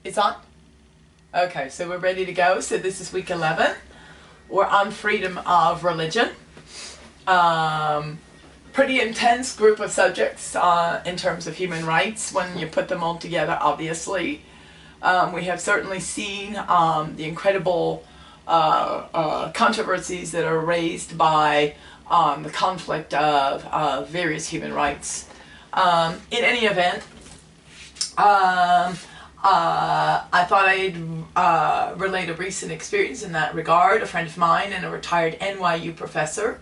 It's on? Okay, so we're ready to go. So this is week 11. We're on freedom of religion. Pretty intense group of subjects in terms of human rights when you put them all together, obviously. We have certainly seen the incredible controversies that are raised by the conflict of various human rights. In any event, I thought I'd relate a recent experience in that regard. A friend of mine and a retired NYU professor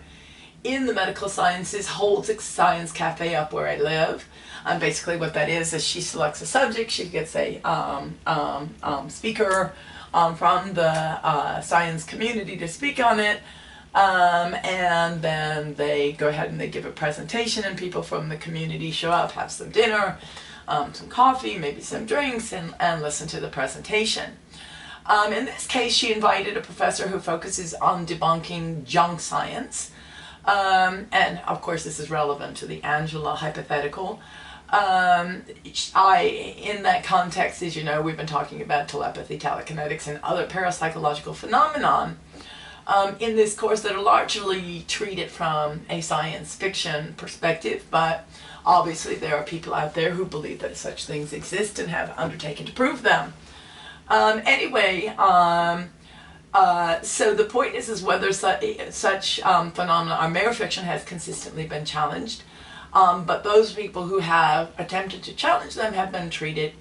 in the medical sciences holds a science cafe up where I live. Basically what that is she selects a subject, she gets a speaker from the science community to speak on it, and then they go ahead and they give a presentation and people from the community show up, have some dinner, some coffee, maybe some drinks, and listen to the presentation. In this case, she invited a professor who focuses on debunking junk science. And of course this is relevant to the Angela hypothetical. In that context, as you know, we've been talking about telepathy, telekinetics, and other parapsychological phenomenon in this course that are largely treated from a science fiction perspective, but obviously there are people out there who believe that such things exist and have undertaken to prove them. So the point is whether such phenomena are mere fiction has consistently been challenged, but those people who have attempted to challenge them have been treated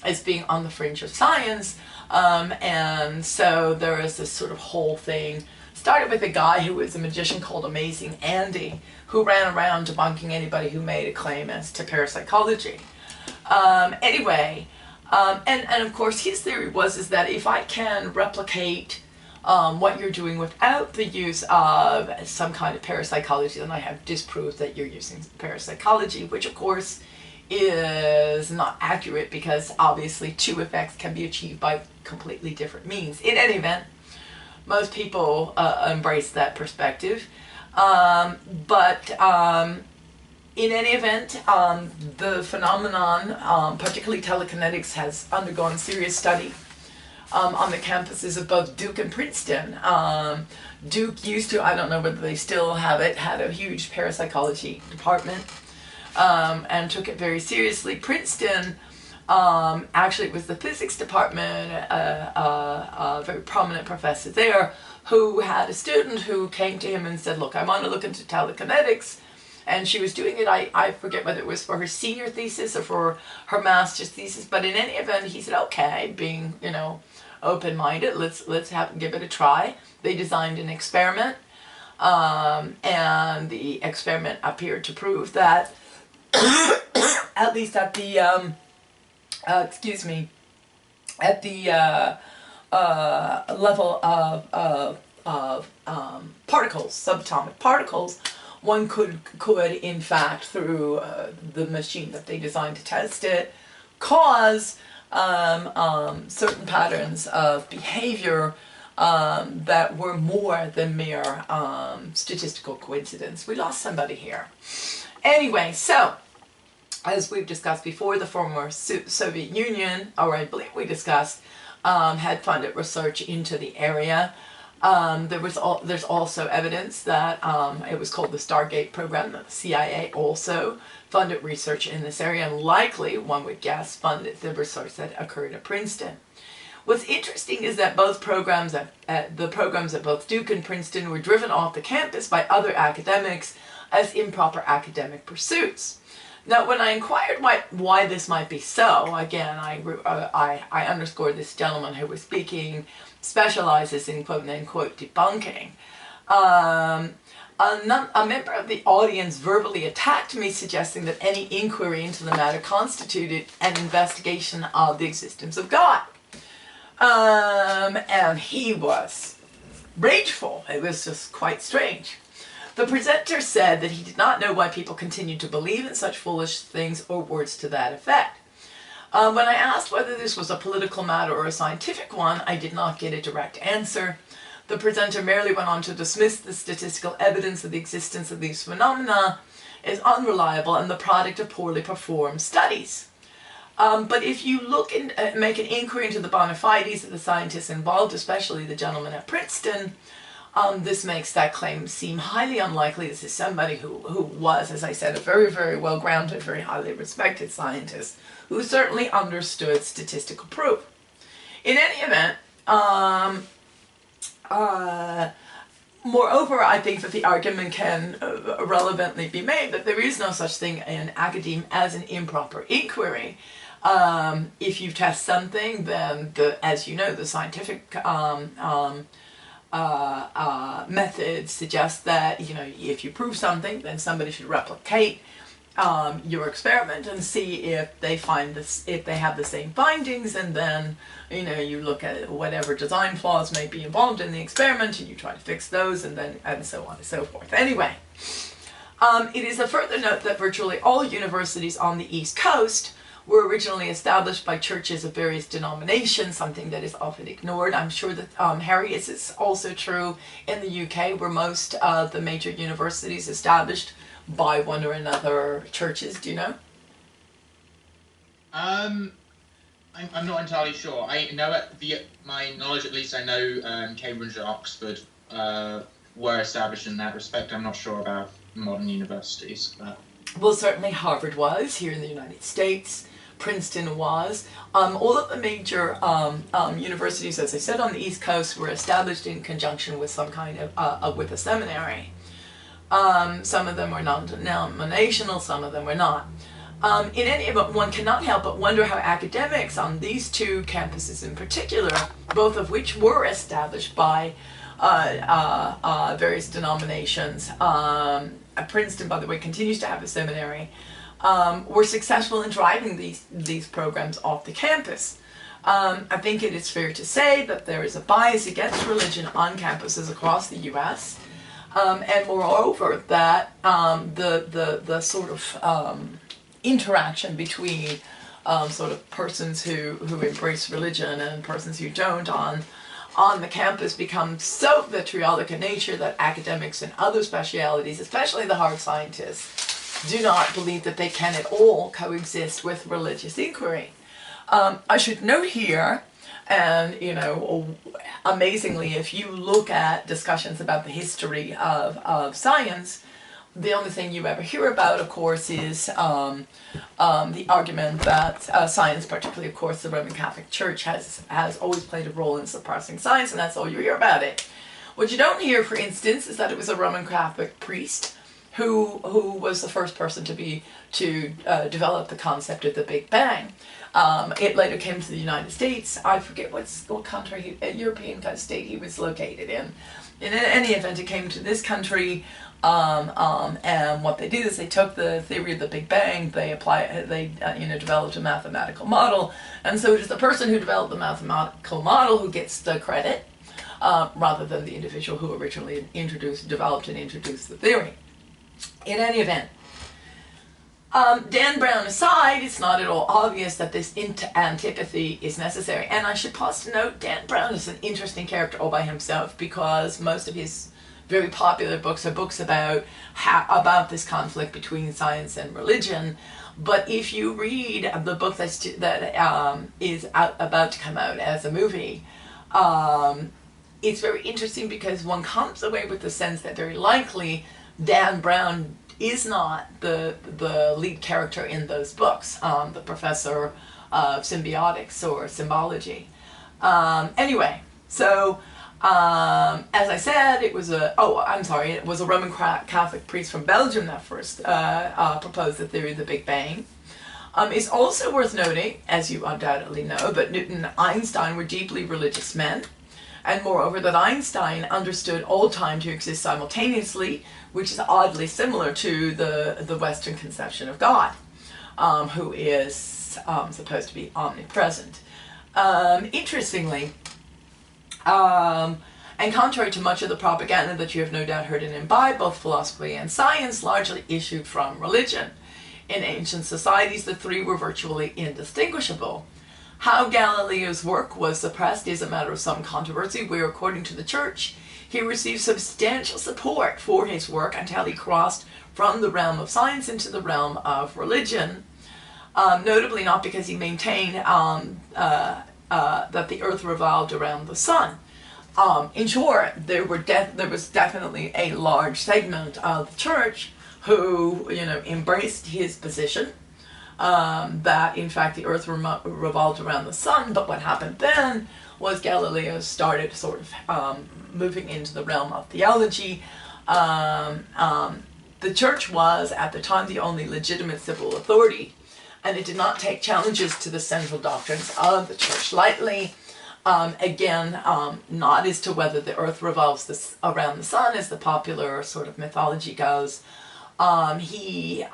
as being on the fringe of science, and so there is this sort of whole thing. Started with a guy who was a magician called Amazing Andy, who ran around debunking anybody who made a claim as to parapsychology. And of course his theory was that if I can replicate what you're doing without the use of some kind of parapsychology, then I have disproved that you're using parapsychology, which of course is not accurate because obviously two effects can be achieved by completely different means. In any event, most people embrace that perspective, but in any event, the phenomenon, particularly telekinetics, has undergone serious study on the campuses of both Duke and Princeton. Duke used to, I don't know whether they still have it, had a huge parapsychology department and took it very seriously. Princeton, actually it was the physics department, a very prominent professor there who had a student who came to him and said, look, I want to look into telekinetics. And she was doing it, I forget whether it was for her senior thesis or for her master's thesis, but in any event, he said, okay, being, you know, open-minded, let's give it a try. They designed an experiment, and the experiment appeared to prove that, at least at the, at the level of particles, subatomic particles, one could in fact, through the machine that they designed to test it, cause certain patterns of behavior that were more than mere statistical coincidence. We lost somebody here. Anyway, so as we've discussed before, the former Soviet Union, or I believe we discussed, had funded research into the area. There's also evidence that it was called the Stargate program, that the CIA also funded research in this area, and likely, one would guess, funded the research that occurred at Princeton. What's interesting is that both programs the programs at both Duke and Princeton were driven off the campus by other academics as improper academic pursuits. Now, when I inquired why this might be so, again, I underscored this gentleman who was speaking specializes in quote-unquote debunking. A member of the audience verbally attacked me, suggesting that any inquiry into the matter constituted an investigation of the existence of God. And he was rageful. It was just quite strange. The presenter said that he did not know why people continued to believe in such foolish things or words to that effect. When I asked whether this was a political matter or a scientific one, I did not get a direct answer. The presenter merely went on to dismiss the statistical evidence of the existence of these phenomena as unreliable and the product of poorly performed studies. But if you look and make an inquiry into the bona fides of the scientists involved, especially the gentleman at Princeton, this makes that claim seem highly unlikely. This is somebody who was, as I said, a very, very well-grounded, very highly respected scientist who certainly understood statistical proof. In any event, moreover, I think that the argument can relevantly be made that there is no such thing in academia as an improper inquiry. If you test something, then as you know, the scientific method suggests that, you know, if you prove something, then somebody should replicate your experiment and see if they find this, if they have the same findings, and then, you know, you look at whatever design flaws may be involved in the experiment and you try to fix those, and then and so on and so forth. Anyway, it is a further note that virtually all universities on the East Coast were originally established by churches of various denominations, something that is often ignored. I'm sure that, Harry, this is also true in the UK, where most of the major universities established by one or another churches. Do you know? I'm not entirely sure. I know my knowledge, at least, I know Cambridge and Oxford were established in that respect. I'm not sure about modern universities. But... Well, certainly Harvard was here in the United States. Princeton was. All of the major universities, as I said, on the East Coast were established in conjunction with some kind of with a seminary. Some of them were non-denominational, some of them were not. In any event, one cannot help but wonder how academics on these two campuses in particular, both of which were established by various denominations, Princeton, by the way, continues to have a seminary, were successful in driving these programs off the campus. I think it is fair to say that there is a bias against religion on campuses across the U.S., and moreover that the sort of interaction between sort of persons who embrace religion and persons who don't on the campus becomes so vitriolic in nature that academics and other specialities, especially the hard scientists, do not believe that they can at all coexist with religious inquiry. I should note here, and you know, amazingly, if you look at discussions about the history of science, the only thing you ever hear about, of course, is the argument that science, particularly, of course, the Roman Catholic Church has always played a role in suppressing science, and that's all you hear about it. What you don't hear, for instance, is that it was a Roman Catholic priest who was the first person to develop the concept of the Big Bang. It later came to the United States. I forget what country, European kind of state he was located in. In any event, it came to this country, and what they did is they took the theory of the Big Bang, they developed a mathematical model, and so it is the person who developed the mathematical model who gets the credit, rather than the individual who originally developed and introduced the theory. In any event, Dan Brown aside, it's not at all obvious that this antipathy is necessary. And I should pause to note, Dan Brown is an interesting character all by himself, because most of his very popular books are books about this conflict between science and religion. But if you read the book that is about to come out as a movie, it's very interesting because one comes away with the sense that very likely Dan Brown is not the lead character in those books, the professor of symbiotics or symbology. Anyway, so as I said, it was a Roman Catholic priest from Belgium that first proposed the theory of the Big Bang. It's also worth noting, as you undoubtedly know, that Newton and Einstein were deeply religious men, and moreover that Einstein understood all time to exist simultaneously, which is oddly similar to the Western conception of God, who is supposed to be omnipresent. Interestingly, and contrary to much of the propaganda that you have no doubt heard and imbibed, both philosophy and science largely issued from religion. In ancient societies, the three were virtually indistinguishable. How Galileo's work was suppressed is a matter of some controversy, where, according to the Church, he received substantial support for his work until he crossed from the realm of science into the realm of religion. notably not because he maintained that the earth revolved around the sun. In short, there was definitely a large segment of the church who, embraced his position, that in fact the earth revolved around the sun. But what happened then was Galileo started sort of moving into the realm of theology. The church was, at the time, the only legitimate civil authority, and it did not take challenges to the central doctrines of the church lightly. Not as to whether the earth revolves around the sun, as the popular sort of mythology goes. He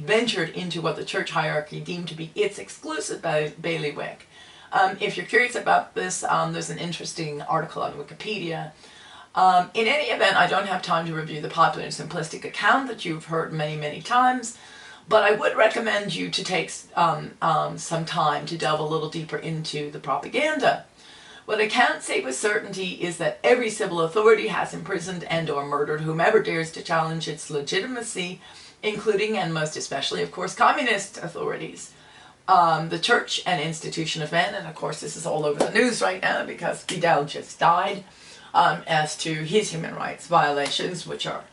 ventured into what the church hierarchy deemed to be its exclusive bailiwick. If you're curious about this, there's an interesting article on Wikipedia. In any event, I don't have time to review the popular and simplistic account that you've heard many, many times, but I would recommend you to take some time to delve a little deeper into the propaganda. What I can say with certainty is that every civil authority has imprisoned and or murdered whomever dares to challenge its legitimacy, including and most especially, of course, communist authorities. The church, an institution of men, and of course this is all over the news right now because Fidel just died, as to his human rights violations, which are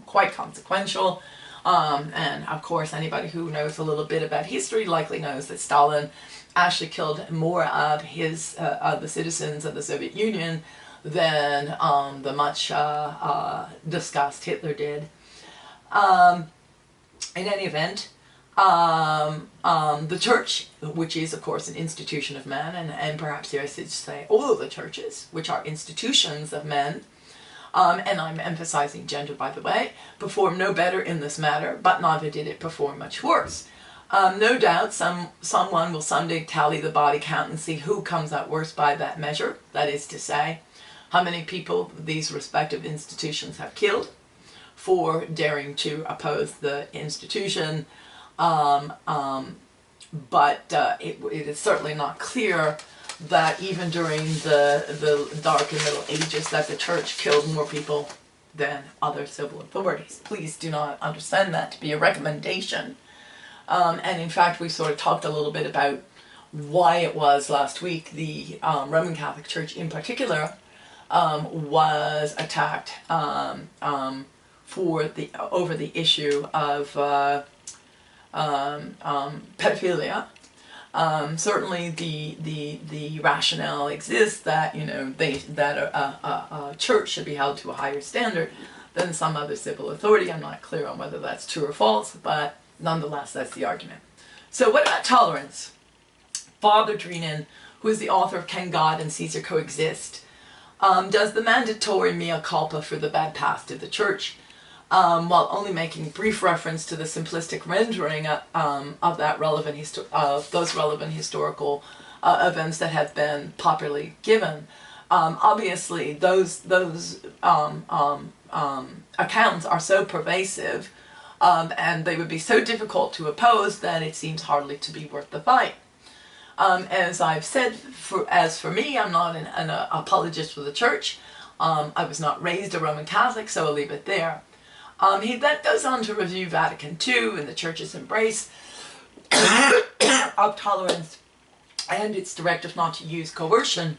quite consequential. And of course anybody who knows a little bit about history likely knows that Stalin actually killed more of the citizens of the Soviet Union than the much discussed Hitler did. In any event, the church, which is of course an institution of men, and perhaps here I should say all of the churches, which are institutions of men, and I'm emphasizing gender by the way, perform no better in this matter, but neither did it perform much worse. No doubt someone will someday tally the body count and see who comes out worse by that measure, that is to say, how many people these respective institutions have killed for daring to oppose the institution. But it is certainly not clear that even during the Dark and Middle Ages that the church killed more people than other civil authorities. Please do not understand that to be a recommendation. And in fact, we sort of talked a little bit about why it was last week the Roman Catholic Church in particular was attacked over the issue of pedophilia. Certainly the rationale exists that a church should be held to a higher standard than some other civil authority. I'm not clear on whether that's true or false, but nonetheless that's the argument. So what about tolerance? Father Drinan, who is the author of Can God and Caesar Coexist, does the mandatory mea culpa for the bad past of the church, while only making brief reference to the simplistic rendering of those relevant historical events that have been popularly given. Obviously, those accounts are so pervasive, and they would be so difficult to oppose that it seems hardly to be worth the fight. As I've said, as for me, I'm not an apologist for the church. I was not raised a Roman Catholic, so I'll leave it there. He then goes on to review Vatican II and the Church's embrace of tolerance and its directive not to use coercion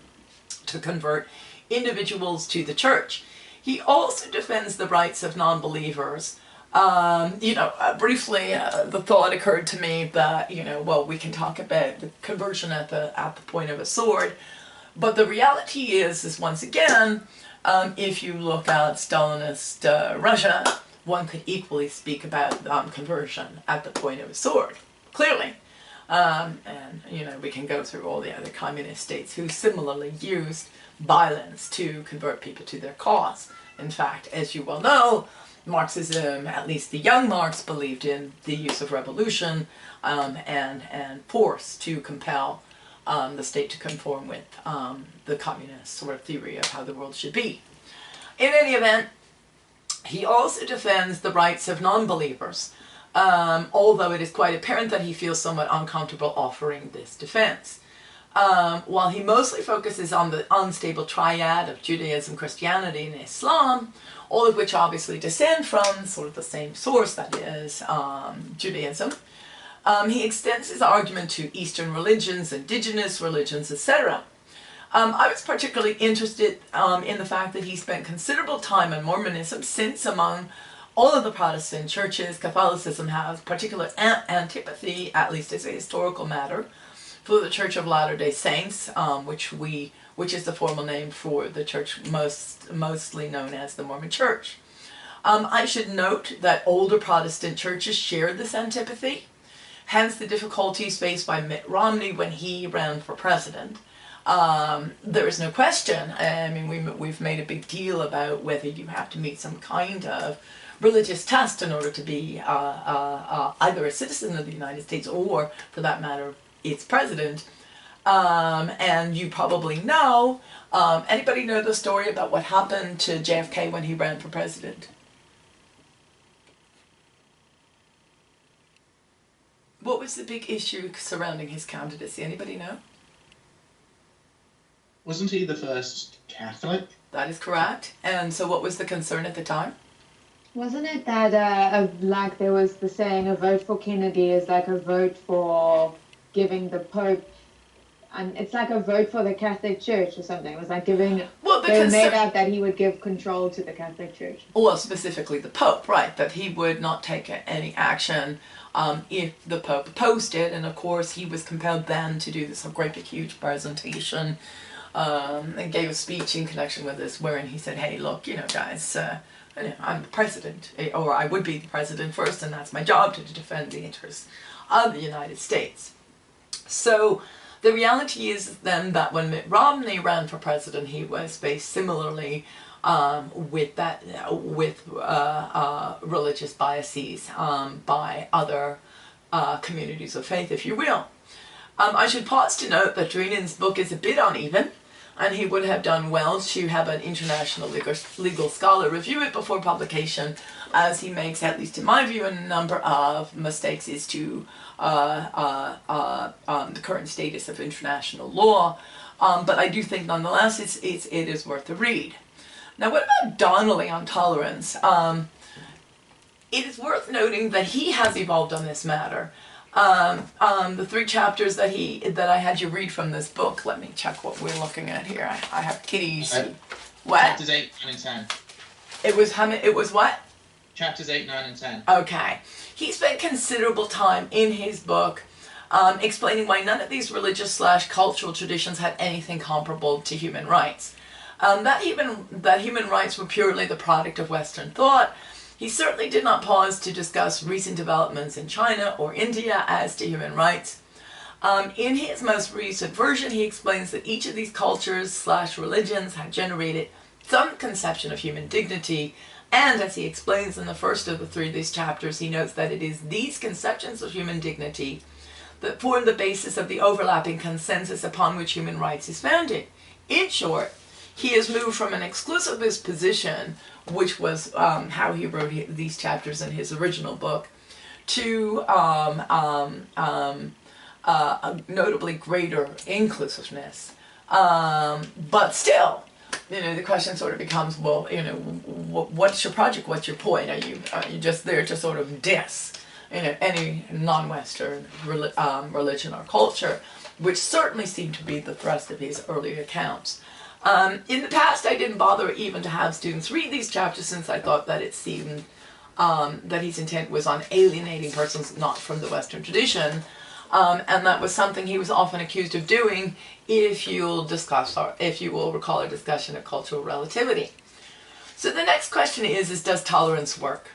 to convert individuals to the Church. He also defends the rights of non-believers. Briefly, the thought occurred to me that, we can talk about the conversion at the point of a sword, but the reality is once again, if you look at Stalinist Russia, one could equally speak about conversion at the point of a sword, clearly. We can go through all the other communist states who similarly used violence to convert people to their cause. In fact, as you well know, Marxism, at least the young Marx, believed in the use of revolution and force to compel the state to conform with the communist sort of theory of how the world should be. In any event, he also defends the rights of non-believers, although it is quite apparent that he feels somewhat uncomfortable offering this defense. While he mostly focuses on the unstable triad of Judaism, Christianity, and Islam, all of which obviously descend from sort of the same source, that is, Judaism, He extends his argument to Eastern religions, indigenous religions, etc. I was particularly interested in the fact that he spent considerable time on Mormonism, since among all of the Protestant churches, Catholicism has particular antipathy, at least as a historical matter, for the Church of Latter-day Saints, which is the formal name for the church mostly known as the Mormon Church. I should note that older Protestant churches shared this antipathy, hence the difficulties faced by Mitt Romney when he ran for president. There is no question. I mean, we've made a big deal about whether you have to meet some kind of religious test in order to be either a citizen of the United States or, for that matter, its president. And you probably know, anybody know the story about what happened to JFK when he ran for president? What was the big issue surrounding his candidacy? Anybody know? Wasn't he the first Catholic? That is correct. And so what was the concern at the time? Wasn't it that, like there was the saying, a vote for Kennedy is like a vote for giving the Pope, and it's like a vote for the Catholic Church or something. It was like giving, they made out that he would give control to the Catholic Church. Well, specifically the Pope, right, that he would not take any action if the Pope opposed it, and of course he was compelled then to do this great big huge presentation and gave a speech in connection with this wherein he said, hey, look, you know, guys, I'm the president, or I would be the president first, and that's my job to defend the interests of the United States. So the reality is then that when Mitt Romney ran for president, he was faced similarly with religious biases by other communities of faith, if you will. I should pause to note that Dreenen's book is a bit uneven, and he would have done well to have an international legal scholar review it before publication, as he makes, at least in my view, a number of mistakes as to the current status of international law. But I do think, nonetheless, it is worth a read. Now, what about Donnelly on tolerance? It is worth noting that he has evolved on this matter. The 3 chapters that I had you read from this book, let me check what we're looking at here. I have kitties. What? Chapters 8, 9, and 10. It was what? Chapters 8, 9, and 10. Okay. He spent considerable time in his book explaining why none of these religious/cultural traditions had anything comparable to human rights. That human rights were purely the product of Western thought. He certainly did not pause to discuss recent developments in China or India as to human rights. In his most recent version, he explains that each of these cultures/religions had generated some conception of human dignity, and as he explains in the first of the 3 of these chapters, he notes that it is these conceptions of human dignity that form the basis of the overlapping consensus upon which human rights is founded. In short, he has moved from an exclusivist position, which was how he wrote these chapters in his original book, to a notably greater inclusiveness. But still, you know, the question sort of becomes, well, you know, what's your project? What's your point? Are you just there to sort of diss, you know, any non-Western religion or culture, which certainly seemed to be the thrust of his early accounts. In the past, I didn't bother even to have students read these chapters, since I thought that it seemed that his intent was on alienating persons not from the Western tradition, and that was something he was often accused of doing, if you will recall our discussion of cultural relativity. So the next question is does tolerance work?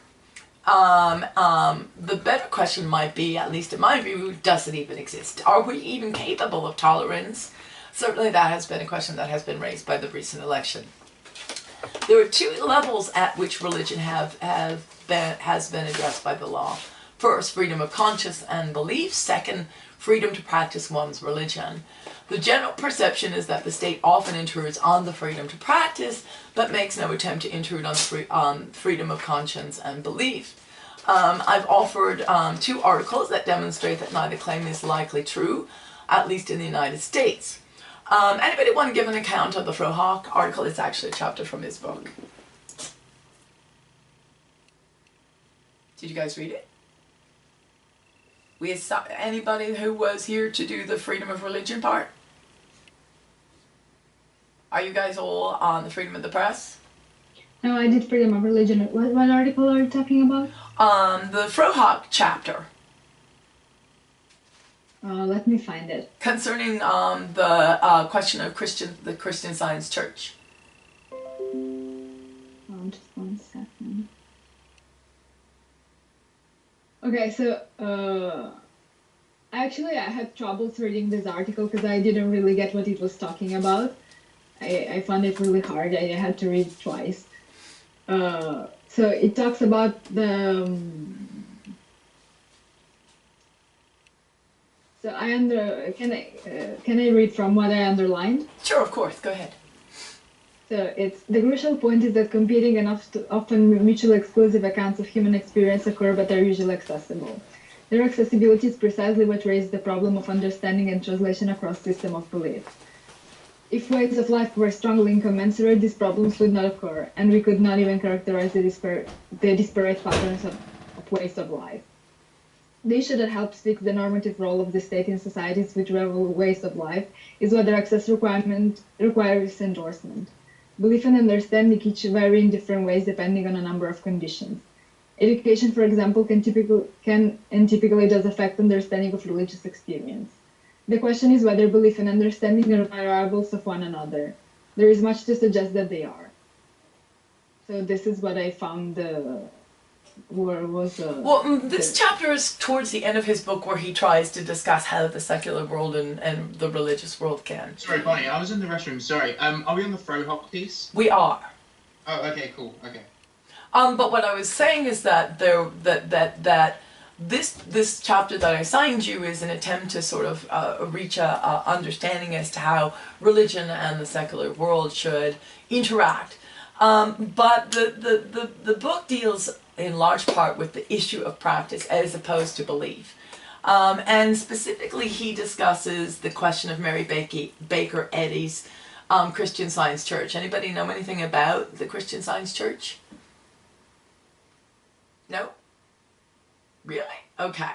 The better question might be, at least in my view, does it even exist? Are we even capable of tolerance? Certainly that has been a question that has been raised by the recent election. There are 2 levels at which religion has been addressed by the law. First, freedom of conscience and belief. Second, freedom to practice one's religion. The general perception is that the state often intrudes on the freedom to practice, but makes no attempt to intrude on freedom of conscience and belief. I've offered 2 articles that demonstrate that neither claim is likely true, at least in the United States. Anybody want to give an account of the Frohock article? It's actually a chapter from his book. Did you guys read it? Anybody who was here to do the freedom of religion part? Are you guys all on the freedom of the press? No, I did freedom of religion. What article are you talking about? The Frohock chapter. Let me find it. Concerning the question of the Christian Science Church. Just 1 second. Okay, so actually I had troubles reading this article because I didn't really get what it was talking about. I found it really hard. I had to read it twice. So it talks about the can I read from what I underlined? Sure, of course. Go ahead. So it's the crucial point is that competing and often mutually exclusive accounts of human experience occur but are usually accessible. Their accessibility is precisely what raises the problem of understanding and translation across systems of belief. If ways of life were strongly incommensurate, these problems would not occur, and we could not even characterize the disparate patterns of ways of life. The issue that helps fix the normative role of the state in societies which rival ways of life is whether access requirement requires endorsement. Belief and understanding each vary in different ways depending on a number of conditions. Education, for example, can and typically does affect understanding of religious experience. The question is whether belief and understanding are variables of one another. There is much to suggest that they are. So this is what I found this chapter is towards the end of his book where he tries to discuss how the secular world and the religious world can. Sorry, Bonnie, I was in the restroom. Sorry. Are we on the Frohock piece? We are. Oh, okay, cool. Okay. But what I was saying is that this chapter that I assigned you is an attempt to sort of reach a understanding as to how religion and the secular world should interact. But the book deals in large part with the issue of practice as opposed to belief. And specifically he discusses the question of Mary Baker Eddy's Christian Science Church. Anybody know anything about the Christian Science Church? No? Really? Okay.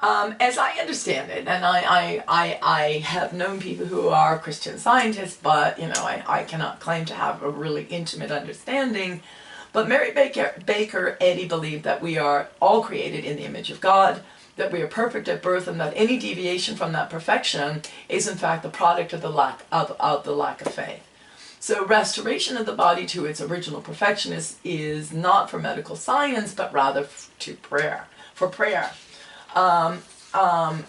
As I understand it, and I have known people who are Christian scientists, but I cannot claim to have a really intimate understanding. But Mary Baker Eddy believed that we are all created in the image of God, that we are perfect at birth, and that any deviation from that perfection is in fact the product of the lack of faith. So restoration of the body to its original perfection is not for medical science, but rather for prayer.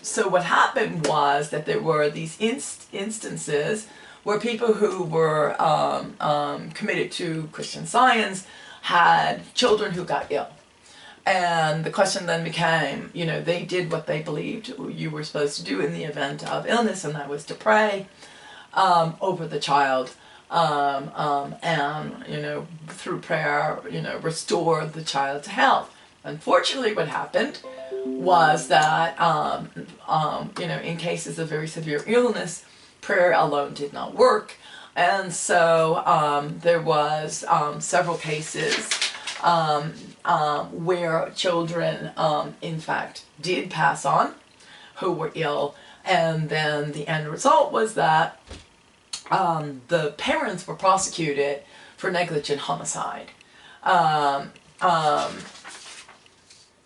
So what happened was that there were these instances where people who were committed to Christian Science had children who got ill. And the question then became, they did what they believed you were supposed to do in the event of illness, and that was to pray over the child. And through prayer, restore the child to health. Unfortunately, what happened was that, in cases of very severe illness, prayer alone did not work. And so there was several cases where children, in fact, did pass on who were ill. And then the end result was that the parents were prosecuted for negligent homicide.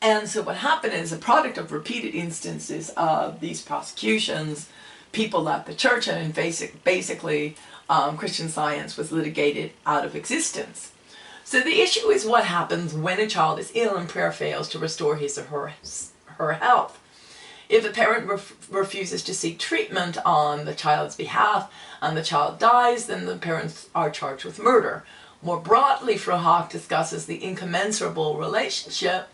And so what happened is, a product of repeated instances of these prosecutions, people left the church, and basically Christian Science was litigated out of existence. So the issue is what happens when a child is ill and prayer fails to restore his or her health. If a parent refuses to seek treatment on the child's behalf and the child dies, then the parents are charged with murder. More broadly, Frohock discusses the incommensurable relationship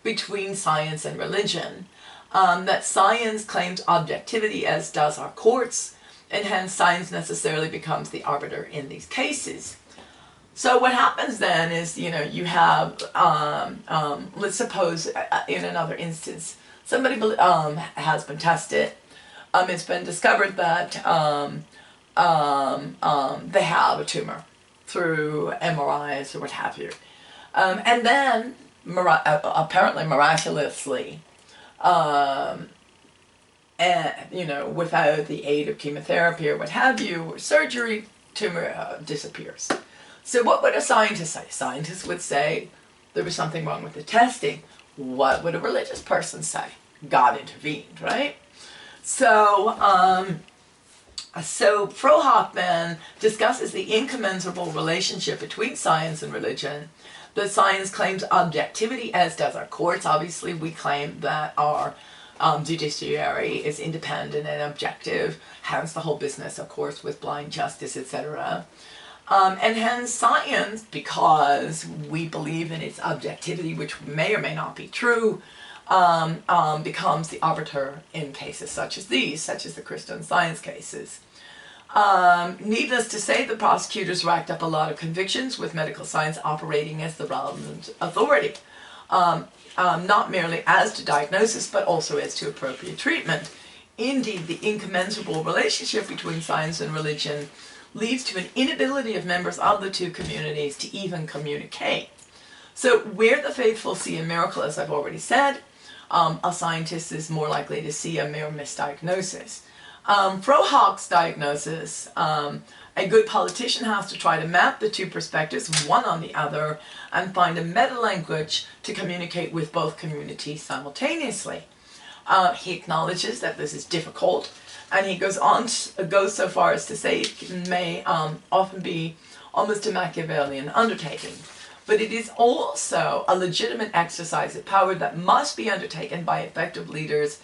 between science and religion. That science claims objectivity, as does our courts, and hence science necessarily becomes the arbiter in these cases. So what happens then is, you have, let's suppose in another instance, somebody has been tested. It's been discovered that they have a tumor through MRIs or what have you. And then, apparently miraculously, and without the aid of chemotherapy or what have you, or surgery, tumor disappears. So what would a scientist say? Scientists would say there was something wrong with the testing. What would a religious person say? God intervened, right? So Frohock then discusses the incommensurable relationship between science and religion. The science claims objectivity, as does our courts. Obviously, we claim that our judiciary is independent and objective, hence the whole business, of course, with blind justice, etc. And hence science, because we believe in its objectivity, which may or may not be true, becomes the arbiter in cases such as these, such as the Christian Science cases. Needless to say, the prosecutors racked up a lot of convictions with medical science operating as the relevant authority, not merely as to diagnosis, but also as to appropriate treatment. Indeed, the incommensurable relationship between science and religion leads to an inability of members of the two communities to even communicate. So where the faithful see a miracle, as I've already said, a scientist is more likely to see a mere misdiagnosis. Frohock's diagnosis, a good politician has to try to map the two perspectives, one on the other, and find a meta-language to communicate with both communities simultaneously. He acknowledges that this is difficult, and he goes so far as to say it may often be almost a Machiavellian undertaking. But it is also a legitimate exercise of power that must be undertaken by effective leaders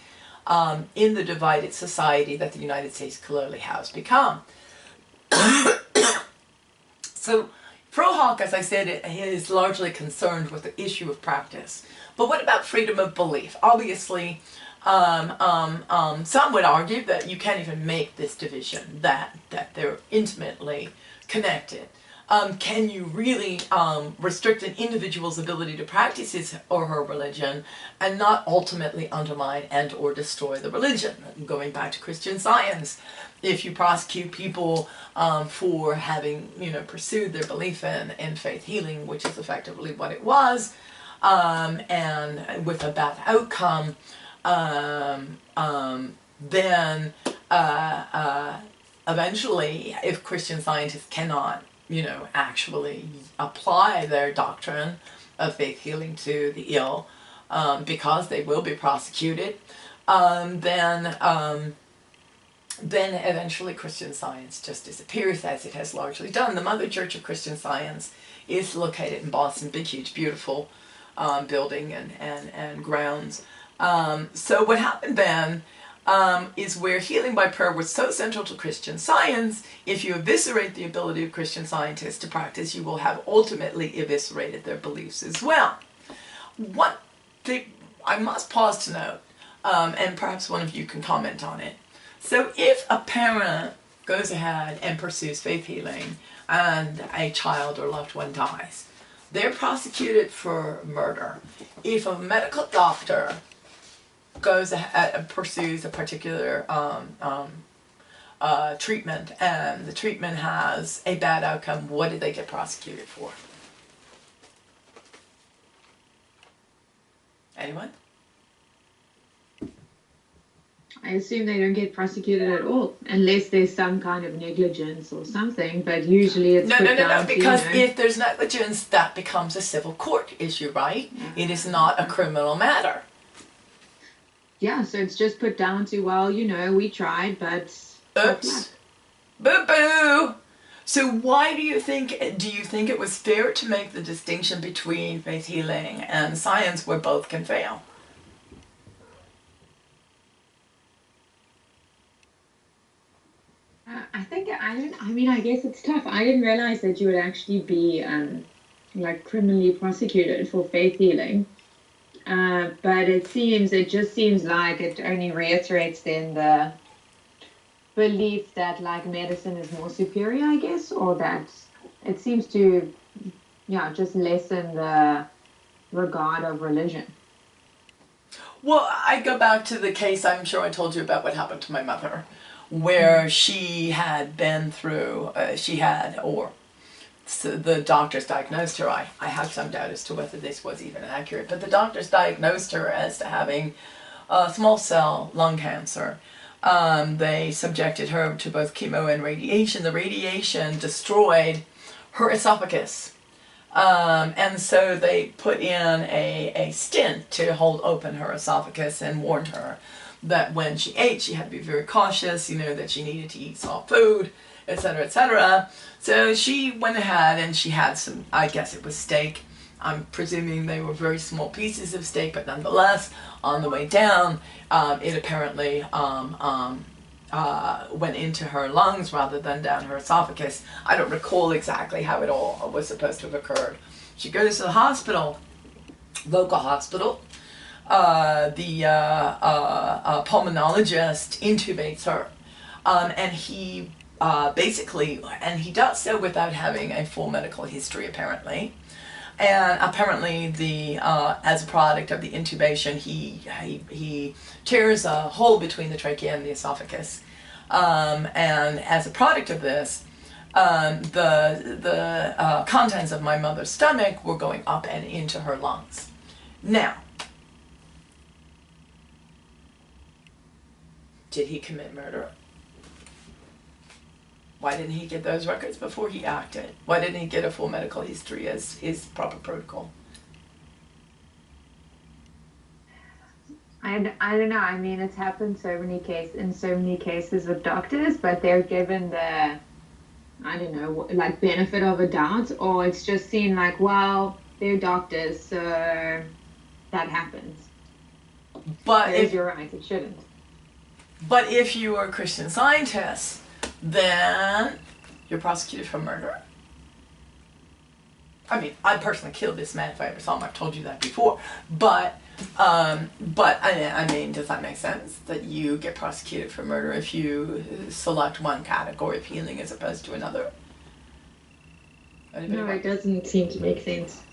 in the divided society that the United States clearly has become. So Frohock, as I said, is largely concerned with the issue of practice. But what about freedom of belief? Obviously, some would argue that you can't even make this division, that they're intimately connected. Can you really restrict an individual's ability to practice his or her religion and not ultimately undermine and or destroy the religion? Going back to Christian Science, if you prosecute people for having pursued their belief in faith healing, which is effectively what it was, and with a bad outcome, then eventually, if Christian Scientists cannot actually apply their doctrine of faith healing to the ill, because they will be prosecuted, then eventually Christian Science just disappears, as it has largely done. The Mother Church of Christian Science is located in Boston, big, huge, beautiful building and grounds. So what happened then is where healing by prayer was so central to Christian Science, if you eviscerate the ability of Christian Scientists to practice, you will have ultimately eviscerated their beliefs as well. One thing I must pause to note, and perhaps one of you can comment on it. So if a parent goes ahead and pursues faith healing and a child or loved one dies, they're prosecuted for murder. If a medical doctor goes ahead and pursues a particular treatment and the treatment has a bad outcome, what did they get prosecuted for? Anyone? I assume they don't get prosecuted at all, unless there's some kind of negligence or something, but usually it's No, because if there's negligence, that becomes a civil court issue, right? It is not a criminal matter. Yeah, so it's just put down to, well, we tried, but... Oops. Boo-boo! So why do you think it was fair to make the distinction between faith healing and science where both can fail? I guess it's tough. I didn't realize that you would actually be, criminally prosecuted for faith healing. But it just seems like it only reiterates then the belief that medicine is more superior, I guess, or that it seems to, just lessen the regard of religion. Well, I go back to the case I'm sure I told you about what happened to my mother, where she had been through, so the doctors diagnosed her. I have some doubt as to whether this was even accurate, but the doctors diagnosed her as to having small cell lung cancer. They subjected her to both chemo and radiation. The radiation destroyed her esophagus. And so they put in a stent to hold open her esophagus and warned her that when she ate, she had to be very cautious, that she needed to eat soft food, etc., etc. So she went ahead and she had some, I guess it was steak. I'm presuming they were very small pieces of steak, but nonetheless, on the way down, it apparently went into her lungs rather than down her esophagus. I don't recall exactly how it all was supposed to have occurred. She goes to the hospital, local hospital. The pulmonologist intubates her, and he basically, and he does so without having a full medical history apparently. And apparently, as a product of the intubation, he tears a hole between the trachea and the esophagus. And as a product of this, the contents of my mother's stomach were going up and into her lungs. Now, did he commit murder? Why didn't he get those records before he acted? Why didn't he get a full medical history as his proper protocol? I don't know. I mean, it's happened in so many cases with doctors, but they're given the, I don't know, like benefit of a doubt, or it's just seen like, well, they're doctors, so that happens. But if you're right, it shouldn't. But if you are a Christian Scientist, then you're prosecuted for murder. I mean, I'd personally kill this man if I ever saw him. I've told you that before. But I mean, does that make sense? That you get prosecuted for murder if you select one category of healing as opposed to another? No, it doesn't seem to make sense.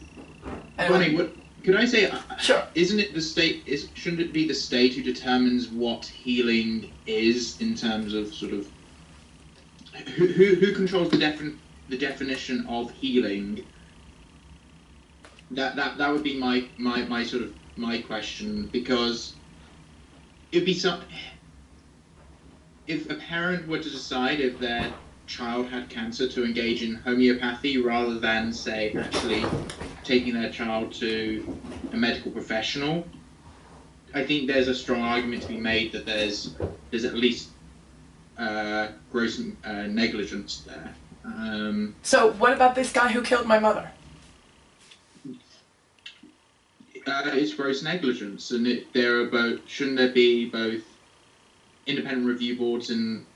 Bonnie, could I say? Sure. Isn't it the state? Shouldn't it be the state who determines what healing is in terms of sort of who controls the definition of healing? That would be my sort of my question, because it'd be if a parent were to decide if their child had cancer to engage in homeopathy rather than, say, actually taking their child to a medical professional, I think there's a strong argument to be made that there's at least gross negligence there. So what about this guy who killed my mother? It's gross negligence, and shouldn't there be both independent review boards and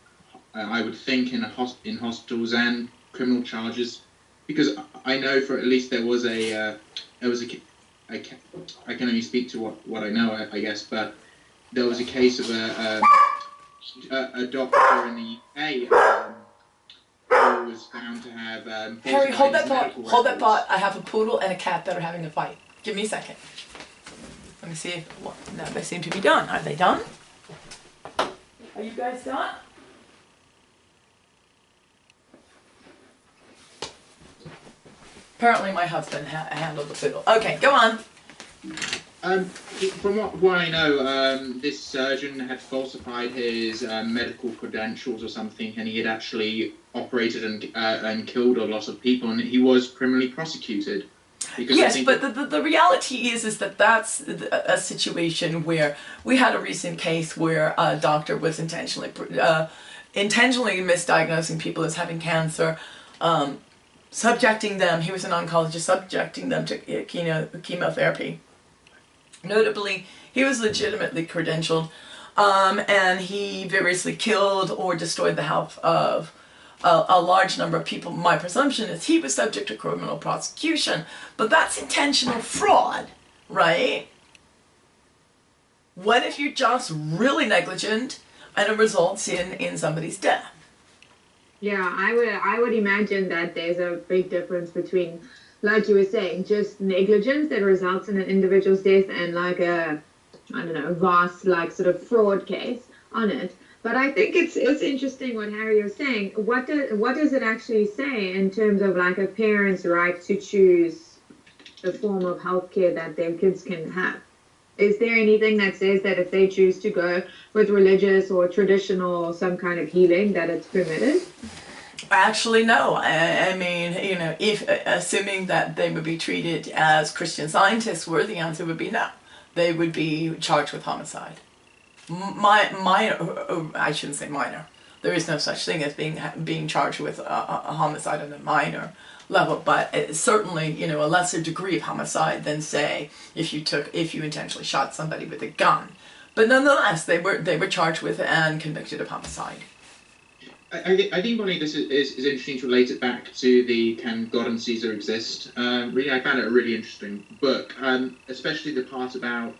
I would think in hospitals and criminal charges, because I know for at least I can only speak to what I know, I guess, but there was a case of a doctor in the UK who was found to have Harry, hold that thought. I have a poodle and a cat that are having a fight. Give me a second. Let me see if, no, they seem to be done. Are they done? Are you guys done? Apparently my husband handled the poodle. Okay, go on. From what I know, this surgeon had falsified his medical credentials or something, and he had actually operated and killed a lot of people, and he was criminally prosecuted. Yes, but the reality is that that's a situation where we had a recent case where a doctor was intentionally misdiagnosing people as having cancer, subjecting them, he was an oncologist, subjecting them to chemotherapy. Notably, he was legitimately credentialed, and he variously killed or destroyed the health of a large number of people. My presumption is he was subject to criminal prosecution, but that's intentional fraud, right? What if you're just really negligent and it results in somebody's death? Yeah, I would imagine that there's a big difference between, like you were saying, just negligence that results in an individual's death and like a, I don't know, vast like sort of fraud case on it. But I think it's interesting what Harry was saying. What does it actually say in terms of like a parent's right to choose the form of healthcare that their kids can have? Is there anything that says that if they choose to go with religious or traditional or some kind of healing, that it's permitted? Actually, no. I mean, if assuming that they would be treated as Christian Scientists were, the answer would be no. They would be charged with homicide. I shouldn't say minor. There is no such thing as being charged with a homicide on a minor level, but it's certainly, a lesser degree of homicide than, say, if you intentionally shot somebody with a gun. But nonetheless, they were charged with and convicted of homicide. I think, Bonnie, this is interesting to relate it back to the Can God and Caesar Exist? Really, I found it a really interesting book, especially the part about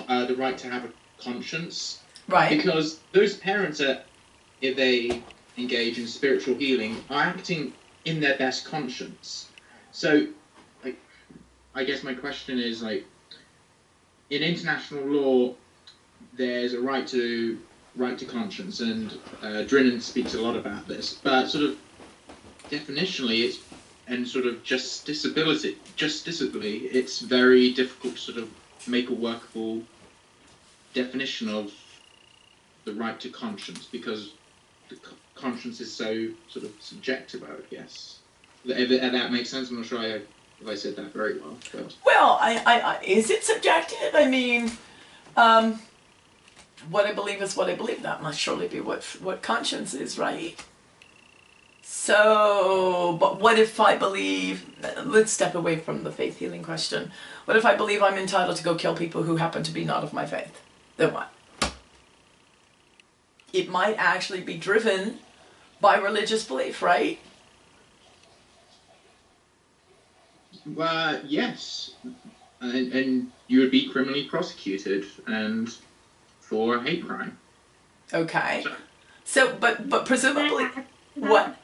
the right to have a conscience. Right. Because those parents, if they engage in spiritual healing, are acting in their best conscience. So, I guess my question is, in international law, there's a right to conscience, and Drinan speaks a lot about this, but sort of definitionally, justicably, it's very difficult to sort of make a workable definition of the right to conscience, because the conscience is so sort of subjective, I would guess. If that makes sense. I'm not sure if I said that very well. But. Well, is it subjective? I mean, what I believe is what I believe. That must surely be what conscience is, right? So, but what if I believe, let's step away from the faith healing question. What if I believe I'm entitled to go kill people who happen to be not of my faith? Then what? It might actually be driven by religious belief, right? Well, yes. And you would be criminally prosecuted and for a hate crime. Okay. So, but presumably, what?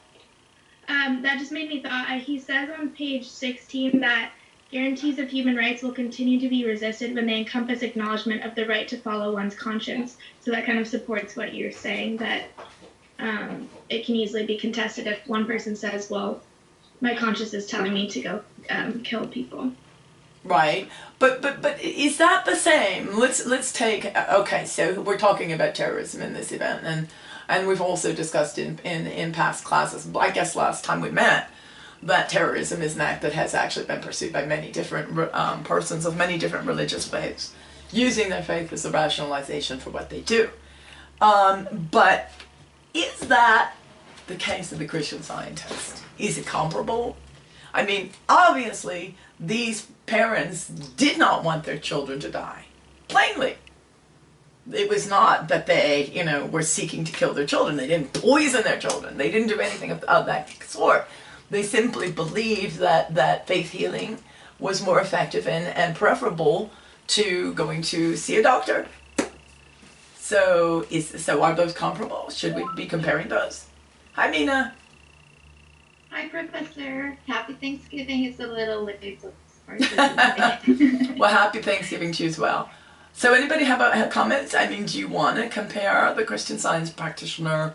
That just made me thought. He says on page 16 that guarantees of human rights will continue to be resisted when they encompass acknowledgement of the right to follow one's conscience. So that kind of supports what you're saying, that it can easily be contested if one person says, well, my conscience is telling me to go kill people. Right, but is that the same? Let's take, okay, so we're talking about terrorism in this event, and we've also discussed in past classes, I guess last time we met, that terrorism is an act that has actually been pursued by many different persons of many different religious faiths, using their faith as a rationalization for what they do. But is that the case of the Christian Scientist? Is it comparable? I mean, obviously, these parents did not want their children to die. Plainly. It was not that they, were seeking to kill their children. They didn't poison their children. They didn't do anything of that sort. They simply believed that faith healing was more effective and preferable to going to see a doctor. So are those comparable? Should we be comparing those? Hi, Mina. Hi, Professor. Happy Thanksgiving. It's a little late. Well, happy Thanksgiving to you as well. So anybody have comments? I mean, do you want to compare the Christian Science practitioner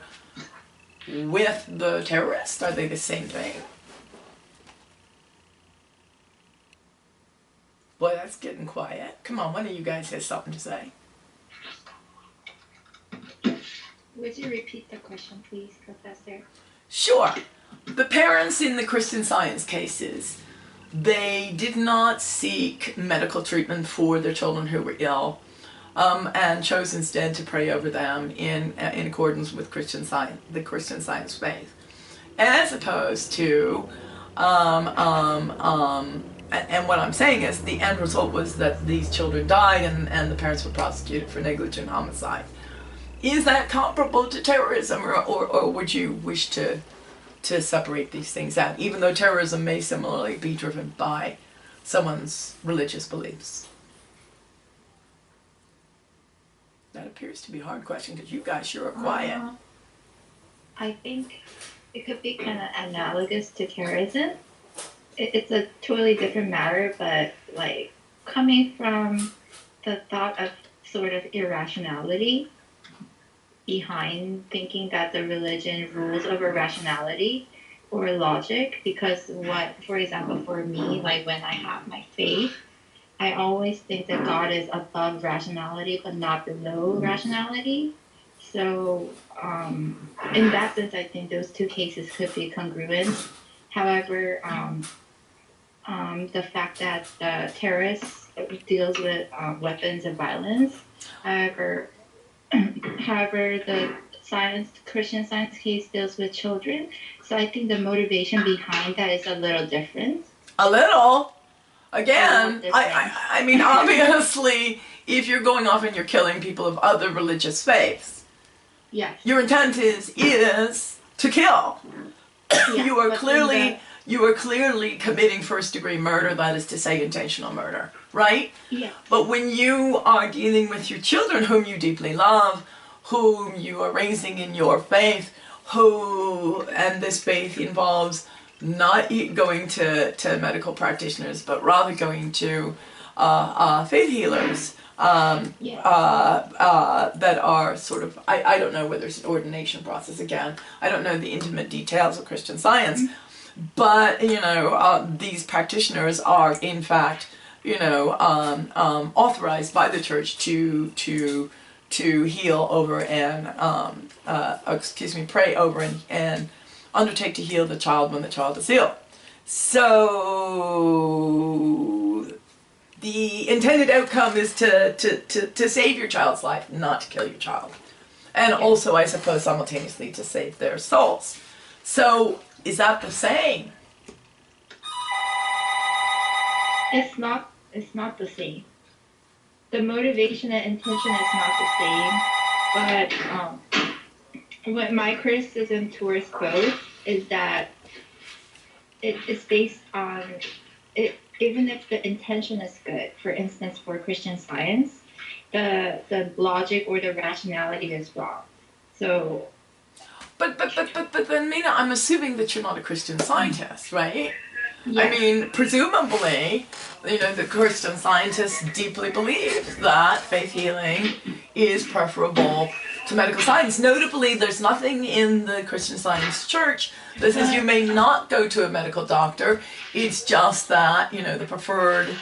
with the terrorist? Are they the same thing? Boy, that's getting quiet. Come on, one of you guys has something to say. Would you repeat the question, please, Professor? Sure. The parents in the Christian Science cases, they did not seek medical treatment for their children who were ill, and chose instead to pray over them in accordance with the Christian Science faith, as opposed to, and what I'm saying is the end result was that these children died and the parents were prosecuted for negligent homicide. Is that comparable to terrorism, or would you wish to separate these things out, even though terrorism may similarly be driven by someone's religious beliefs? That appears to be a hard question because you guys sure are quiet. I think it could be kind of analogous to terrorism. It's a totally different matter, but coming from the thought of sort of irrationality behind thinking that the religion rules over rationality or logic, because for example, for me, when I have my faith, I always think that God is above rationality but not below rationality. So, in that sense, I think those two cases could be congruent. However, the fact that the terrorist deals with weapons and violence, however, however, the Christian Science case deals with children. So I think the motivation behind that is a little different. A little. Again, different. I mean, obviously, if you're going off and you're killing people of other religious faiths, Yes. your intent is to kill. Yeah, you are but clearly committing first-degree murder. That is to say, intentional murder, right? Yeah. But when you are dealing with your children, whom you deeply love, whom you are raising in your faith, and this faith involves not going to medical practitioners, but rather going to faith healers that are sort of, I don't know whether it's an ordination process again. I don't know the intimate details of Christian Science, but, these practitioners are, in fact, authorized by the church to heal over and, pray over and undertake to heal the child when the child is ill. So the intended outcome is to save your child's life, not to kill your child. And also, I suppose, simultaneously to save their souls. So is that the same? It's not the same. The motivation and intention is not the same. But what my criticism towards both is that it is based on it. Even if the intention is good, for instance, for Christian Science, the logic or the rationality is wrong. So. But then, Mina, I'm assuming that you're not a Christian Scientist, right? Yeah. I mean, presumably, the Christian Scientists deeply believe that faith healing is preferable to medical science. Notably, there's nothing in the Christian Science Church that says you may not go to a medical doctor. It's just that, the preferred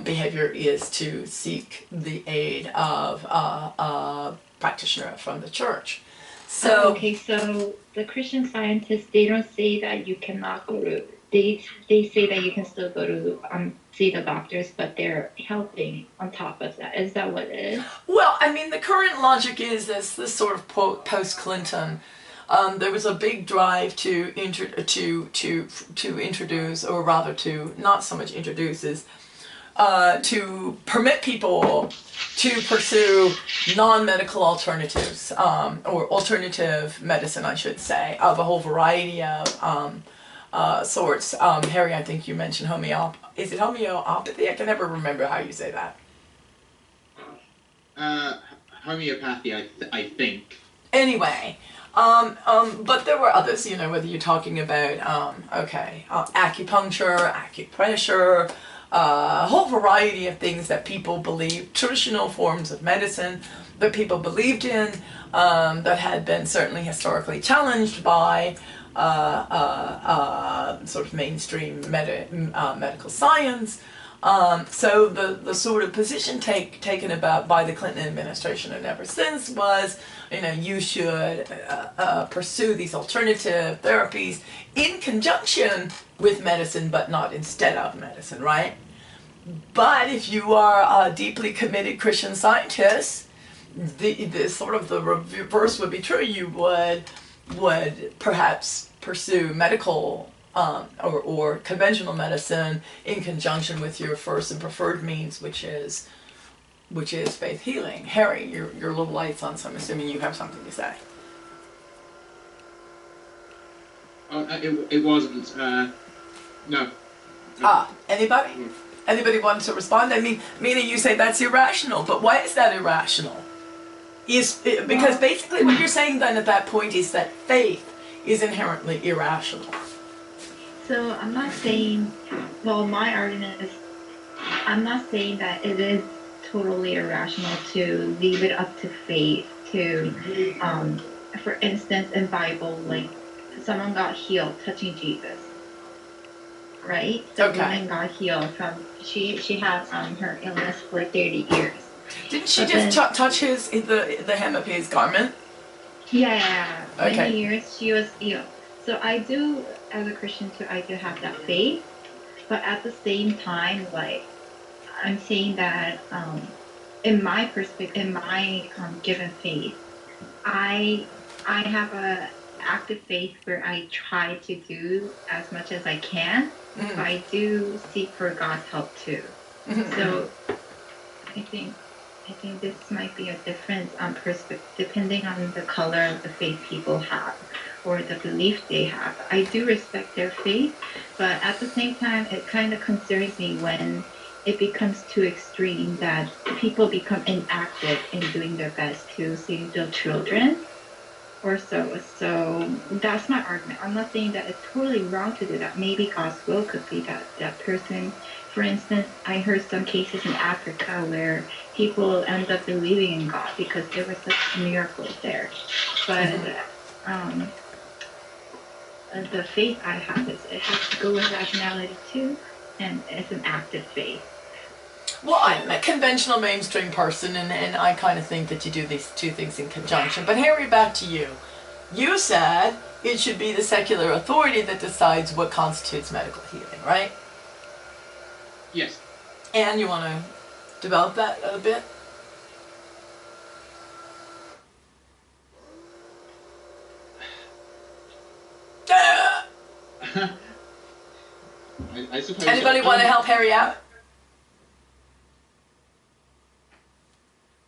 behavior is to seek the aid of a practitioner from the church. So So the Christian Scientists, they don't say that you cannot go to. They say that you can still go to see the doctors, but they're helping on top of that. Is that what it is? Well, I mean, the current logic is this sort of post-Clinton. There was a big drive to introduce, or rather to not so much introduce, is to permit people to pursue non-medical alternatives, or alternative medicine, I should say, of a whole variety of sorts. Harry, I think you mentioned Is it homeopathy? I can never remember how you say that. Homeopathy, I think. Anyway, but there were others, whether you're talking about, acupuncture, acupressure, a whole variety of things that people believe, traditional forms of medicine that people believed in, that had been certainly historically challenged by sort of mainstream medical science. So the sort of position taken about by the Clinton administration and ever since was, you should pursue these alternative therapies in conjunction with medicine, but not instead of medicine, right? But if you are a deeply committed Christian Scientist, the sort of the reverse would be true. You would perhaps pursue medical or conventional medicine in conjunction with your first and preferred means, which is faith healing. Harry, your little light's on, so I'm assuming you have something to say. It wasn't. No. Anybody? Anybody want to respond? I mean, Mina, you say that's irrational, but why is that irrational? Because basically what you're saying then at that point is that faith is inherently irrational. So I'm not saying, my argument is, I'm not saying that it is totally irrational to leave it up to faith to, for instance, in Bible, like someone got healed touching Jesus. right? The Okay. woman got healed from she had her illness for 30 years. Didn't she But just then- touch the hem of his garment? Yeah, Okay. many years she was ill. So I do, as a Christian too, I do have that faith. But at the same time, like I'm saying that in my perspective, in my given faith, I have a active faith where I try to do as much as I can. But I do seek for God's help too. So I think this might be a difference on perspective depending on the color of the faith people have or the belief they have. I do respect their faith, but at the same time, it kind of concerns me when it becomes too extreme that people become inactive in doing their best to save their children or so. So that's my argument. I'm not saying that it's totally wrong to do that. Maybe God's will could be that that person. For instance, I heard some cases in Africa where people end up believing in God because there were such miracles there. But the faith I have is it has to go with rationality too, and it's an active faith. Well, I'm a conventional mainstream person, and I kind of think that you do these two things in conjunction. But Harry, back to you. You said it should be the secular authority that decides what constitutes medical healing, right? Yes. And you want to develop that a bit? I suppose. Anybody want to help Harry out?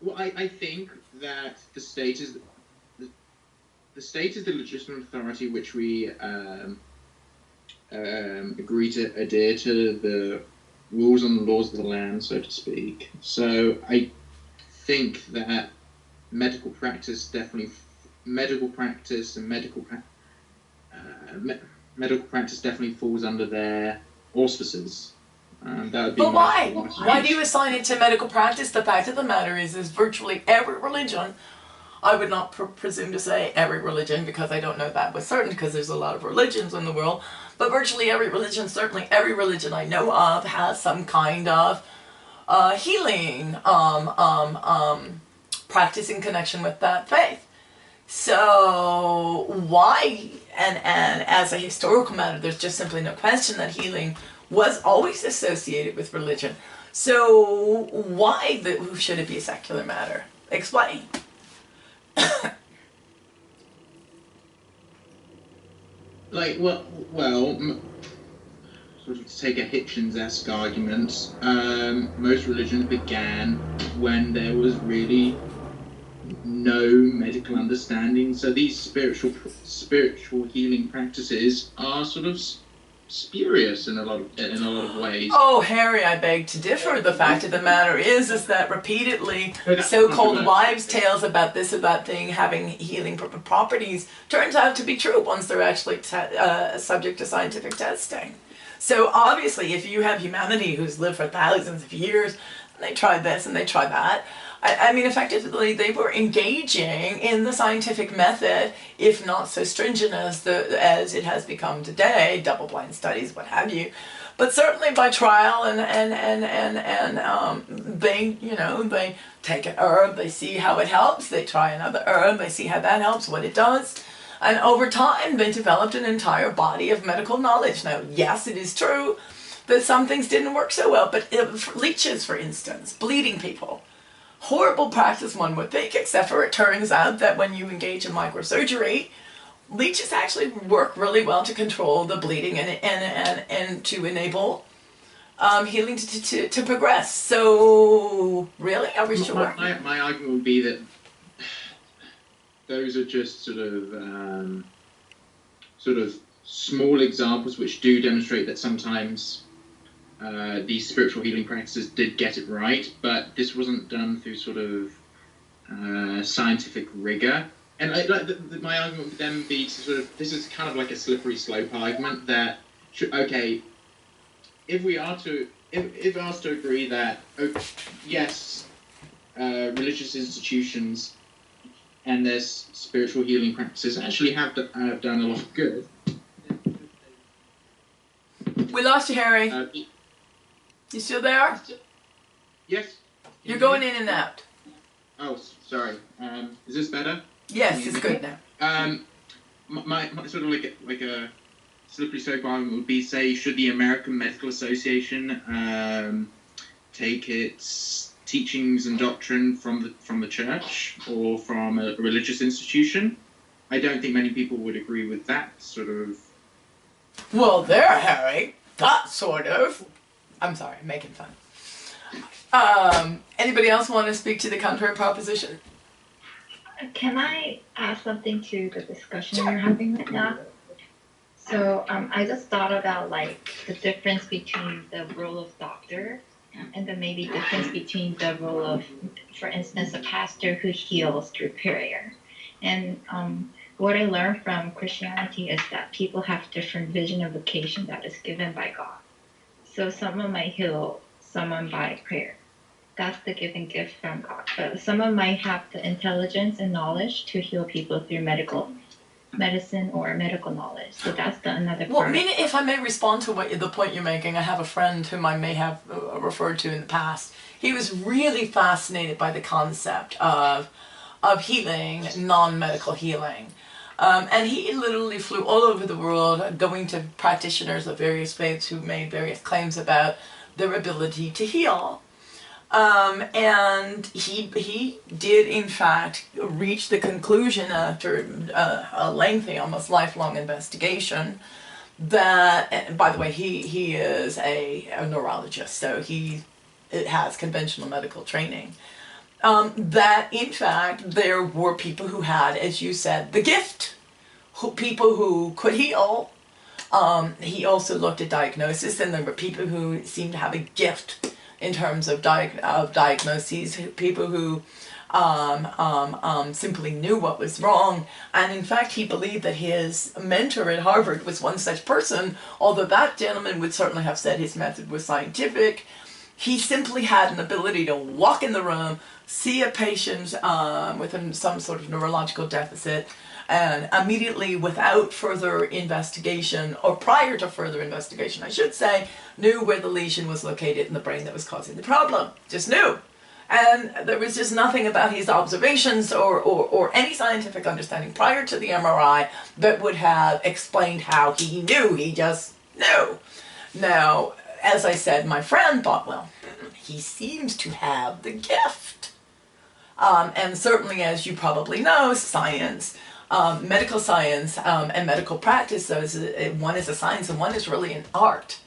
Well, I think that the state is the legitimate authority which we agree to adhere to the rules and laws of the land, so to speak. So I think that medical practice definitely falls under their auspices. That would be But why? my Why do you assign it to medical practice? The fact of the matter is virtually every religion, I would not presume to say every religion because I don't know that with certain because there's a lot of religions in the world, but virtually every religion, certainly every religion I know of has some kind of healing practice in connection with that faith. So why, and as a historical matter, there's just simply no question that healing was always associated with religion. So why should it be a secular matter? Explain. Sort of to take a Hitchens-esque argument, most religions began when there was really no medical understanding. So these spiritual healing practices are sort of spurious in a lot of ways. Oh, Harry, I beg to differ. The fact of the matter is that repeatedly so-called wives' tales about this or that thing having healing properties turns out to be true once they're actually subject to scientific testing. So obviously, if you have humanity who's lived for thousands of years, and they tried this and they tried that, I mean, effectively, they were engaging in the scientific method, if not so stringent as it has become today, double-blind studies, what have you. But certainly by trial and they take an herb, they see how it helps, they try another herb, they see how that helps, what it does. And over time, they developed an entire body of medical knowledge. Now, yes, it is true that some things didn't work so well, but leeches, for instance, bleeding people. Horrible practice, one would think, except for it turns out that when you engage in microsurgery, leeches actually work really well to control the bleeding and to enable healing to progress. So, really? Are we sure? My argument would be that those are just sort of small examples which do demonstrate that sometimes these spiritual healing practices did get it right, but this wasn't done through sort of scientific rigor. And my argument would then be to sort of, this is kind of like a slippery slope argument that, if we are to agree that, yes, religious institutions and their spiritual healing practices actually have done a lot of good, We lost you, Harry. Y- You still there? yes. You're going in and out. Oh, sorry. Is this better? Yes, it's good now. My sort of like a slippery slope argument would be, say, should the American Medical Association take its teachings and doctrine from the church or from a religious institution? I don't think many people would agree with that sort of. Well, there, Harry. That sort of. I'm sorry, I'm making fun. Anybody else want to speak to the contrary proposition? Can I add something to the discussion Sure. we're having right now? So I just thought about like the difference between the role of doctor and the maybe difference between the role of, for instance, a pastor who heals through prayer. And what I learned from Christianity is that people have different vision of vocation that is given by God. So someone might heal someone by prayer. That's the given gift from God. But someone might have the intelligence and knowledge to heal people through medicine or medical knowledge. So that's another Well, part. if I may respond to the point you're making, I have a friend whom I may have referred to in the past. He was really fascinated by the concept of healing, non-medical healing. And he literally flew all over the world, going to practitioners of various faiths who made various claims about their ability to heal. And he did, in fact, reach the conclusion after a lengthy, almost lifelong investigation that, and by the way, he is a neurologist, so he has conventional medical training, that, in fact, there were people who had, as you said, the gift, people who could heal. He also looked at diagnosis, and there were people who seemed to have a gift in terms of diagnoses, people who simply knew what was wrong. And in fact, he believed that his mentor at Harvard was one such person, although that gentleman would certainly have said his method was scientific. He simply had an ability to walk in the room, see a patient with some sort of neurological deficit, and immediately, without further investigation, or prior to further investigation, I should say, knew where the lesion was located in the brain that was causing the problem. Just knew. And there was just nothing about his observations or any scientific understanding prior to the MRI that would have explained how he knew. He just knew. Now, as I said, my friend thought, well, he seems to have the gift. And certainly, as you probably know, science, medical science and medical practice, one is a science and one is really an art.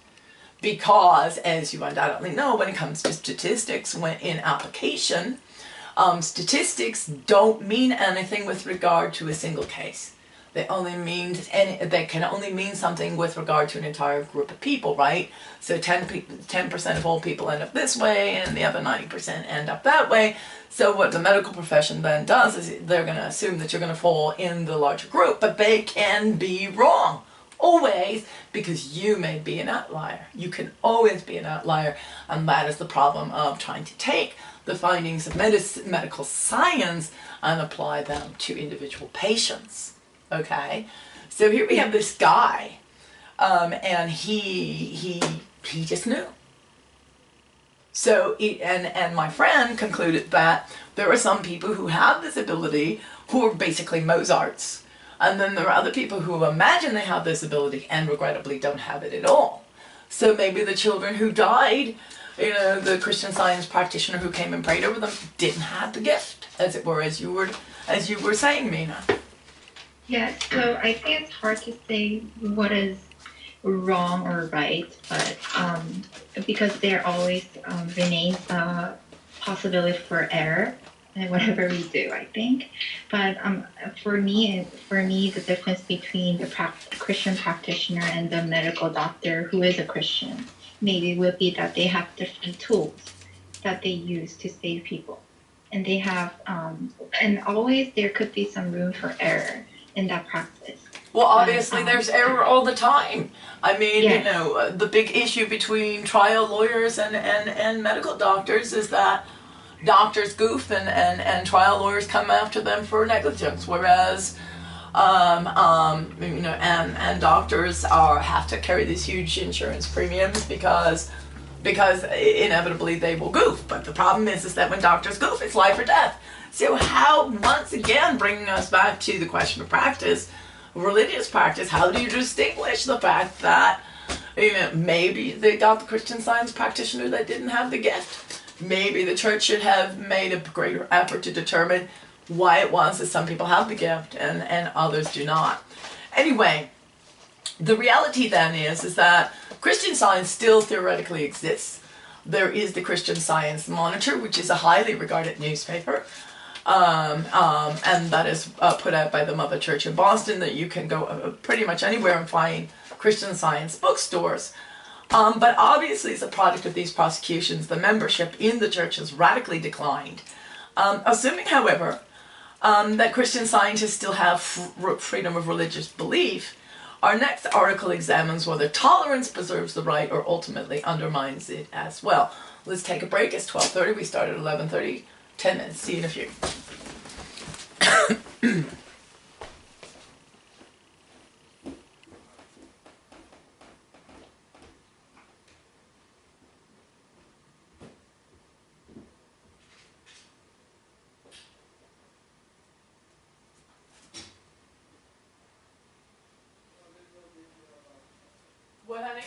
Because, as you undoubtedly know, when it comes to statistics, when in application, statistics don't mean anything with regard to a single case. They can only mean something with regard to an entire group of people, right? So 10% of all people end up this way, and the other 90% end up that way. So what the medical profession then does is they're going to assume that you're going to fall in the larger group, but they can be wrong. Always, because you may be an outlier. You can always be an outlier, and that is the problem of trying to take the findings of medical science and apply them to individual patients. Okay, so here we have this guy, and he just knew. So, and my friend concluded that there are some people who have this ability who are basically Mozarts. And then there are other people who imagine they have this ability and regrettably don't have it at all. So maybe the children who died, the Christian Science practitioner who came and prayed over them didn't have the gift, as it were, as you were saying, Mina. Yes, so I think it's hard to say what is wrong or right, but because there always remains a possibility for error in whatever we do, I think. But for me, the difference between the Christian practitioner and the medical doctor who is a Christian maybe would be that they have different tools that they use to save people, and they have, and always there could be some room for error in that practice. Well, obviously there's error all the time. I mean, Yes. The big issue between trial lawyers and medical doctors is that doctors goof and trial lawyers come after them for negligence, whereas And doctors have to carry these huge insurance premiums because inevitably they will goof. But the problem is that when doctors goof, it's life or death. So how, once again, bringing us back to the question of practice, religious practice, how do you distinguish the fact that maybe they got the Christian Science practitioner that didn't have the gift? Maybe the church should have made a greater effort to determine why it was that some people have the gift and others do not. Anyway, the reality then is that Christian Science still theoretically exists. There is the Christian Science Monitor, which is a highly regarded newspaper, and that is put out by the Mother Church in Boston, that you can go pretty much anywhere and find Christian Science bookstores. But obviously, as a product of these prosecutions, the membership in the church has radically declined. Assuming, however, that Christian scientists still have freedom of religious belief, our next article examines whether tolerance preserves the right or ultimately undermines it as well. Let's take a break. It's 12:30. We start at 11:30. 10 minutes. See you in a few. What, honey?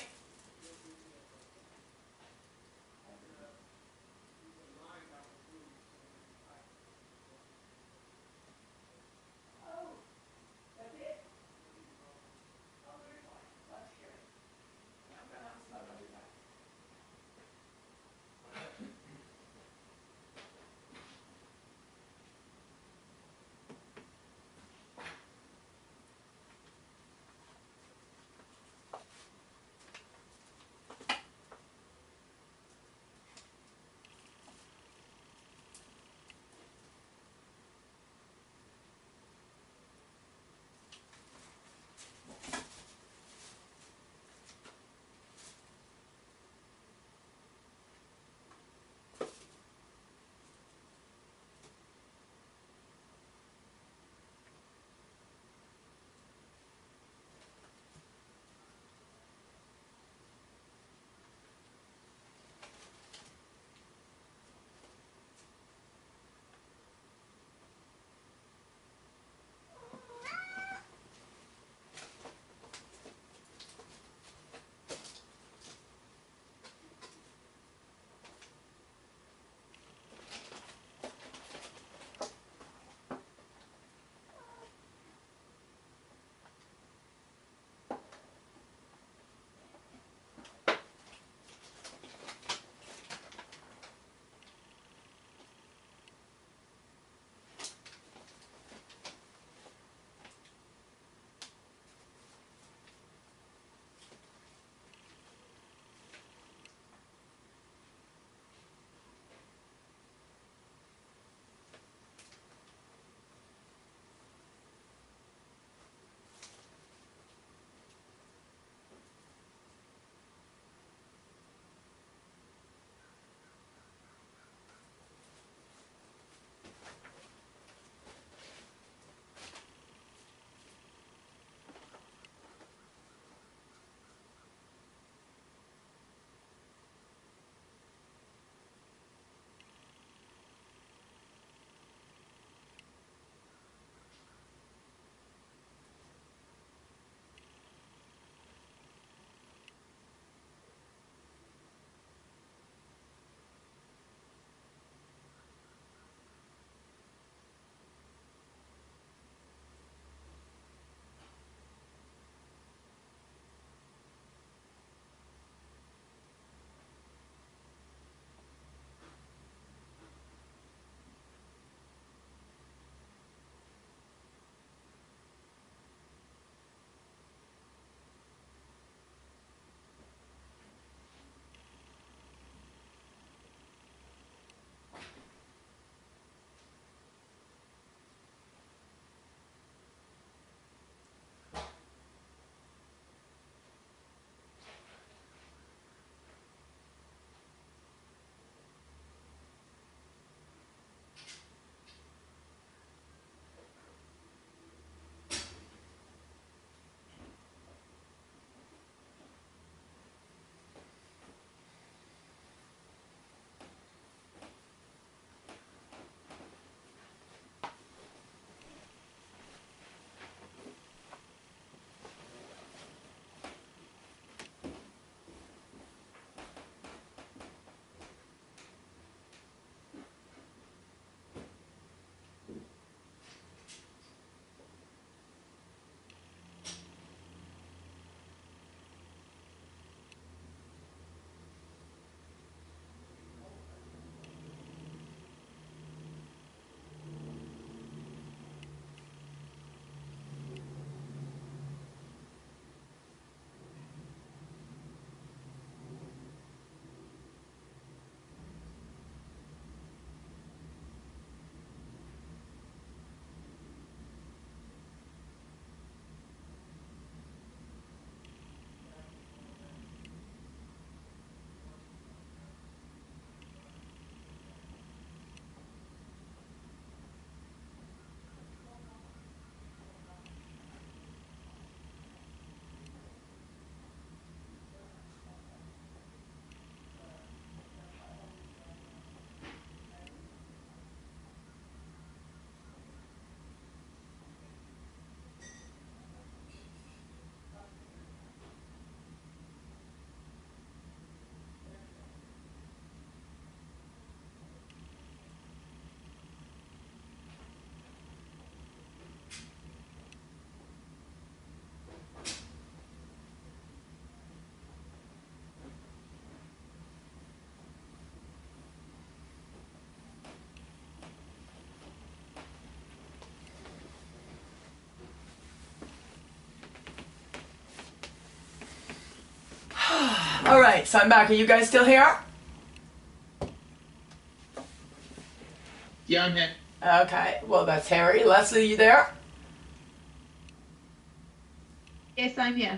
All right, so I'm back. Are you guys still here? Yeah, I'm here. Okay, well, that's Harry. Leslie, you there? Yes, I'm here.